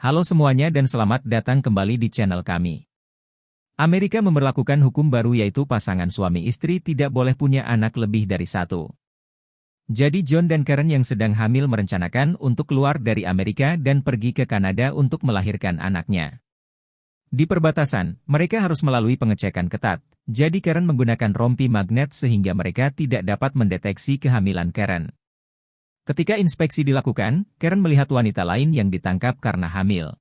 Halo semuanya dan selamat datang kembali di channel kami. Amerika memberlakukan hukum baru yaitu pasangan suami istri tidak boleh punya anak lebih dari satu. Jadi John dan Karen yang sedang hamil merencanakan untuk keluar dari Amerika dan pergi ke Kanada untuk melahirkan anaknya. Di perbatasan, mereka harus melalui pengecekan ketat, jadi Karen menggunakan rompi magnet sehingga mereka tidak dapat mendeteksi kehamilan Karen. Ketika inspeksi dilakukan, Karen melihat wanita lain yang ditangkap karena hamil.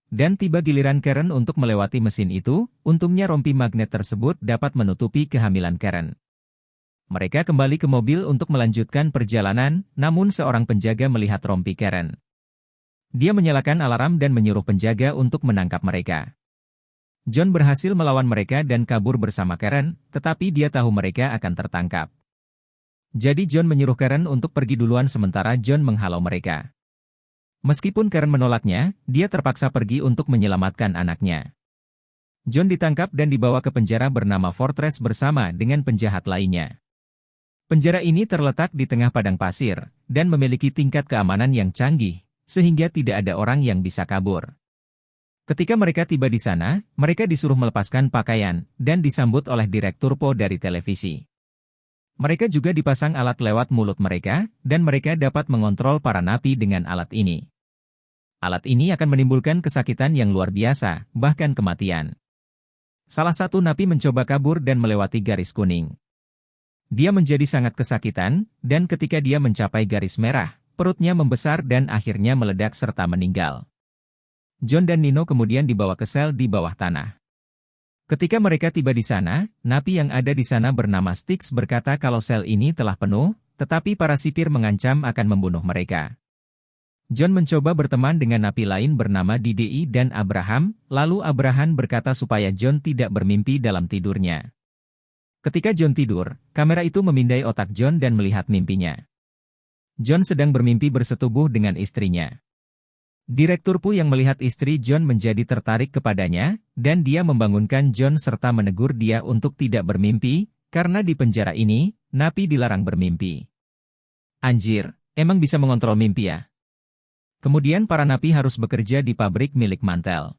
Dan tiba giliran Karen untuk melewati mesin itu, untungnya rompi magnet tersebut dapat menutupi kehamilan Karen. Mereka kembali ke mobil untuk melanjutkan perjalanan, namun seorang penjaga melihat rompi Karen. Dia menyalakan alarm dan menyuruh penjaga untuk menangkap mereka. John berhasil melawan mereka dan kabur bersama Karen, tetapi dia tahu mereka akan tertangkap. Jadi John menyuruh Karen untuk pergi duluan sementara John menghalau mereka. Meskipun Karen menolaknya, dia terpaksa pergi untuk menyelamatkan anaknya. John ditangkap dan dibawa ke penjara bernama Fortress bersama dengan penjahat lainnya. Penjara ini terletak di tengah padang pasir, dan memiliki tingkat keamanan yang canggih, sehingga tidak ada orang yang bisa kabur. Ketika mereka tiba di sana, mereka disuruh melepaskan pakaian, dan disambut oleh Direktur Po dari televisi. Mereka juga dipasang alat lewat mulut mereka, dan mereka dapat mengontrol para napi dengan alat ini. Alat ini akan menimbulkan kesakitan yang luar biasa, bahkan kematian. Salah satu napi mencoba kabur dan melewati garis kuning. Dia menjadi sangat kesakitan, dan ketika dia mencapai garis merah, perutnya membesar dan akhirnya meledak serta meninggal. John dan Nino kemudian dibawa ke sel di bawah tanah. Ketika mereka tiba di sana, napi yang ada di sana bernama Styx berkata kalau sel ini telah penuh, tetapi para sipir mengancam akan membunuh mereka. John mencoba berteman dengan napi lain bernama Didi dan Abraham, lalu Abraham berkata supaya John tidak bermimpi dalam tidurnya. Ketika John tidur, kamera itu memindai otak John dan melihat mimpinya. John sedang bermimpi bersetubuh dengan istrinya. Direktur Po yang melihat istri John menjadi tertarik kepadanya, dan dia membangunkan John serta menegur dia untuk tidak bermimpi, karena di penjara ini, napi dilarang bermimpi. Anjir, emang bisa mengontrol mimpi ya? Kemudian para napi harus bekerja di pabrik milik Mantel.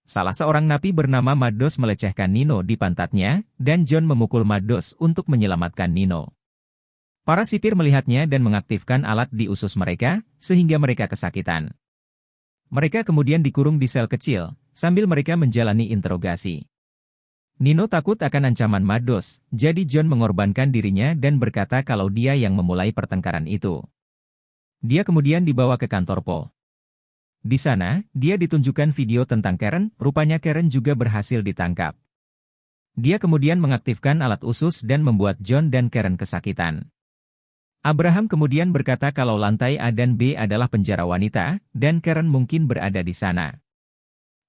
Salah seorang napi bernama Maddox melecehkan Nino di pantatnya, dan John memukul Maddox untuk menyelamatkan Nino. Para sipir melihatnya dan mengaktifkan alat di usus mereka, sehingga mereka kesakitan. Mereka kemudian dikurung di sel kecil, sambil mereka menjalani interogasi. Nino takut akan ancaman Maddox, jadi John mengorbankan dirinya dan berkata kalau dia yang memulai pertengkaran itu. Dia kemudian dibawa ke kantor Po. Di sana, dia ditunjukkan video tentang Karen, rupanya Karen juga berhasil ditangkap. Dia kemudian mengaktifkan alat usus dan membuat John dan Karen kesakitan. Abraham kemudian berkata kalau lantai A dan B adalah penjara wanita, dan Karen mungkin berada di sana.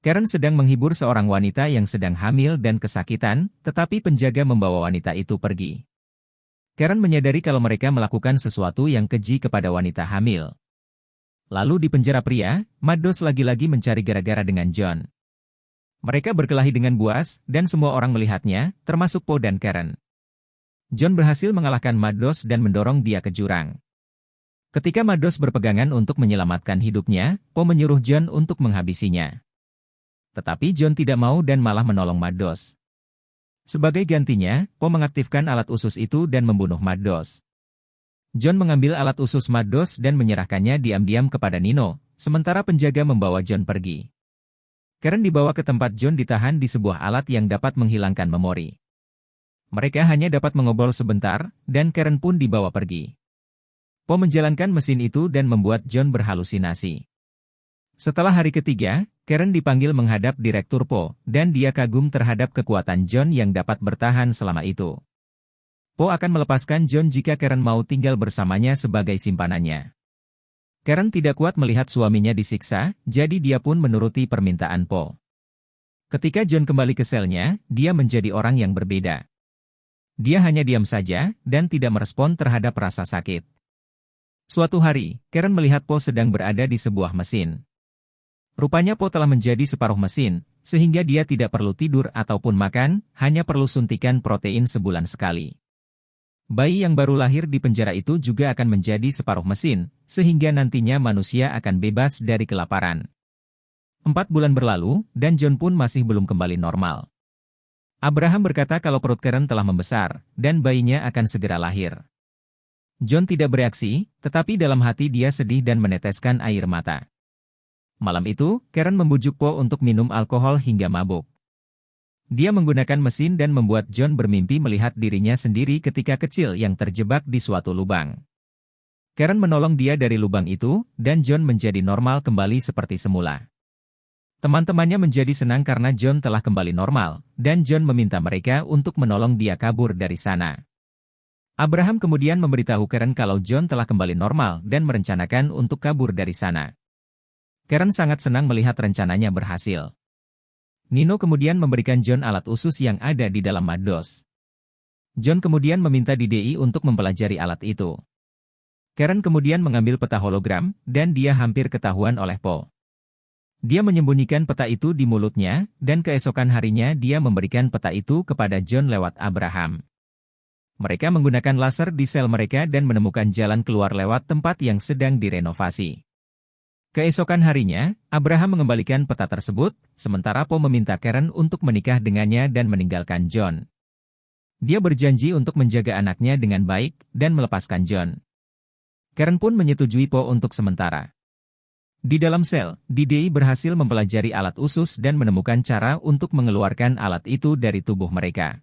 Karen sedang menghibur seorang wanita yang sedang hamil dan kesakitan, tetapi penjaga membawa wanita itu pergi. Karen menyadari kalau mereka melakukan sesuatu yang keji kepada wanita hamil. Lalu di penjara pria, Maddox lagi-lagi mencari gara-gara dengan John. Mereka berkelahi dengan buas, dan semua orang melihatnya, termasuk Po dan Karen. John berhasil mengalahkan Maddox dan mendorong dia ke jurang. Ketika Maddox berpegangan untuk menyelamatkan hidupnya, Po menyuruh John untuk menghabisinya. Tetapi John tidak mau dan malah menolong Maddox. Sebagai gantinya, Po mengaktifkan alat usus itu dan membunuh Maddox. John mengambil alat usus Maddox dan menyerahkannya diam-diam kepada Nino, sementara penjaga membawa John pergi. Karen dibawa ke tempat John ditahan di sebuah alat yang dapat menghilangkan memori. Mereka hanya dapat mengobrol sebentar, dan Karen pun dibawa pergi. Po menjalankan mesin itu dan membuat John berhalusinasi. Setelah hari ketiga, Karen dipanggil menghadap Direktur Po, dan dia kagum terhadap kekuatan John yang dapat bertahan selama itu. Po akan melepaskan John jika Karen mau tinggal bersamanya sebagai simpanannya. Karen tidak kuat melihat suaminya disiksa, jadi dia pun menuruti permintaan Po. Ketika John kembali ke selnya, dia menjadi orang yang berbeda. Dia hanya diam saja, dan tidak merespon terhadap rasa sakit. Suatu hari, Karen melihat Po sedang berada di sebuah mesin. Rupanya Po telah menjadi separuh mesin, sehingga dia tidak perlu tidur ataupun makan, hanya perlu suntikan protein sebulan sekali. Bayi yang baru lahir di penjara itu juga akan menjadi separuh mesin, sehingga nantinya manusia akan bebas dari kelaparan. 4 bulan berlalu, dan John pun masih belum kembali normal. Abraham berkata kalau perut Karen telah membesar, dan bayinya akan segera lahir. John tidak bereaksi, tetapi dalam hati dia sedih dan meneteskan air mata. Malam itu, Karen membujuk Po untuk minum alkohol hingga mabuk. Dia menggunakan mesin dan membuat John bermimpi melihat dirinya sendiri ketika kecil yang terjebak di suatu lubang. Karen menolong dia dari lubang itu, dan John menjadi normal kembali seperti semula. Teman-temannya menjadi senang karena John telah kembali normal, dan John meminta mereka untuk menolong dia kabur dari sana. Abraham kemudian memberitahu Karen kalau John telah kembali normal dan merencanakan untuk kabur dari sana. Karen sangat senang melihat rencananya berhasil. Nino kemudian memberikan John alat usus yang ada di dalam Maddos. John kemudian meminta DDI untuk mempelajari alat itu. Karen kemudian mengambil peta hologram, dan dia hampir ketahuan oleh Po. Dia menyembunyikan peta itu di mulutnya, dan keesokan harinya dia memberikan peta itu kepada John lewat Abraham. Mereka menggunakan laser di sel mereka dan menemukan jalan keluar lewat tempat yang sedang direnovasi. Keesokan harinya, Abraham mengembalikan peta tersebut, sementara Po meminta Karen untuk menikah dengannya dan meninggalkan John. Dia berjanji untuk menjaga anaknya dengan baik, dan melepaskan John. Karen pun menyetujui Po untuk sementara. Di dalam sel, DDI berhasil mempelajari alat usus dan menemukan cara untuk mengeluarkan alat itu dari tubuh mereka.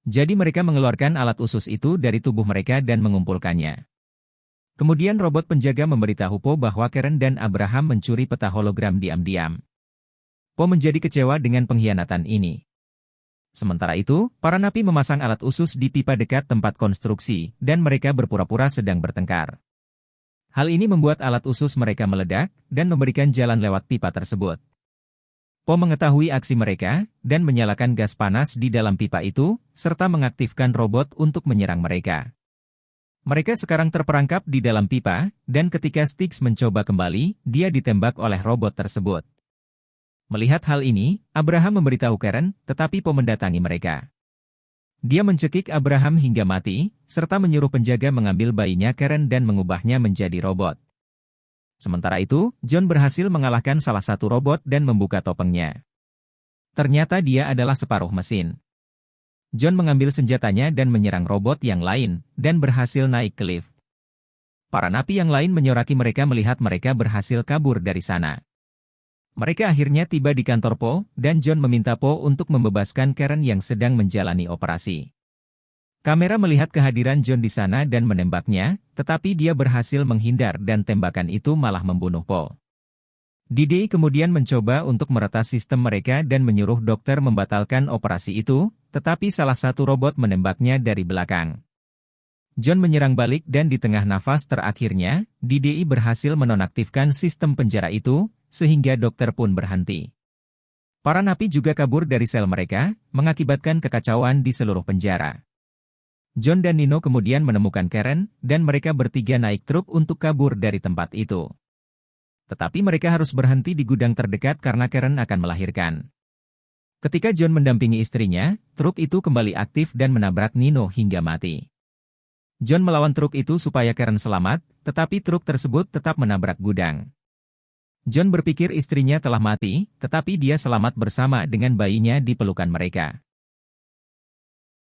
Jadi mereka mengeluarkan alat usus itu dari tubuh mereka dan mengumpulkannya. Kemudian robot penjaga memberitahu Po bahwa Karen dan Abraham mencuri peta hologram diam-diam. Po menjadi kecewa dengan pengkhianatan ini. Sementara itu, para napi memasang alat usus di pipa dekat tempat konstruksi, dan mereka berpura-pura sedang bertengkar. Hal ini membuat alat usus mereka meledak, dan memberikan jalan lewat pipa tersebut. Po mengetahui aksi mereka, dan menyalakan gas panas di dalam pipa itu, serta mengaktifkan robot untuk menyerang mereka. Mereka sekarang terperangkap di dalam pipa, dan ketika Styx mencoba kembali, dia ditembak oleh robot tersebut. Melihat hal ini, Abraham memberitahu Karen, tetapi Po mendatangi mereka. Dia mencekik Abraham hingga mati, serta menyuruh penjaga mengambil bayinya Karen dan mengubahnya menjadi robot. Sementara itu, John berhasil mengalahkan salah satu robot dan membuka topengnya. Ternyata dia adalah separuh mesin. John mengambil senjatanya dan menyerang robot yang lain, dan berhasil naik ke lift. Para napi yang lain menyoraki mereka melihat mereka berhasil kabur dari sana. Mereka akhirnya tiba di kantor Po, dan John meminta Po untuk membebaskan Karen yang sedang menjalani operasi. Kamera melihat kehadiran John di sana dan menembaknya, tetapi dia berhasil menghindar dan tembakan itu malah membunuh Po. DDI kemudian mencoba untuk meretas sistem mereka dan menyuruh dokter membatalkan operasi itu, tetapi salah satu robot menembaknya dari belakang. John menyerang balik dan di tengah nafas terakhirnya, DDI berhasil menonaktifkan sistem penjara itu, sehingga dokter pun berhenti. Para napi juga kabur dari sel mereka, mengakibatkan kekacauan di seluruh penjara. John dan Nino kemudian menemukan Karen, dan mereka bertiga naik truk untuk kabur dari tempat itu. Tetapi mereka harus berhenti di gudang terdekat karena Karen akan melahirkan. Ketika John mendampingi istrinya, truk itu kembali aktif dan menabrak Nino hingga mati. John melawan truk itu supaya Karen selamat, tetapi truk tersebut tetap menabrak gudang. John berpikir istrinya telah mati, tetapi dia selamat bersama dengan bayinya di pelukan mereka.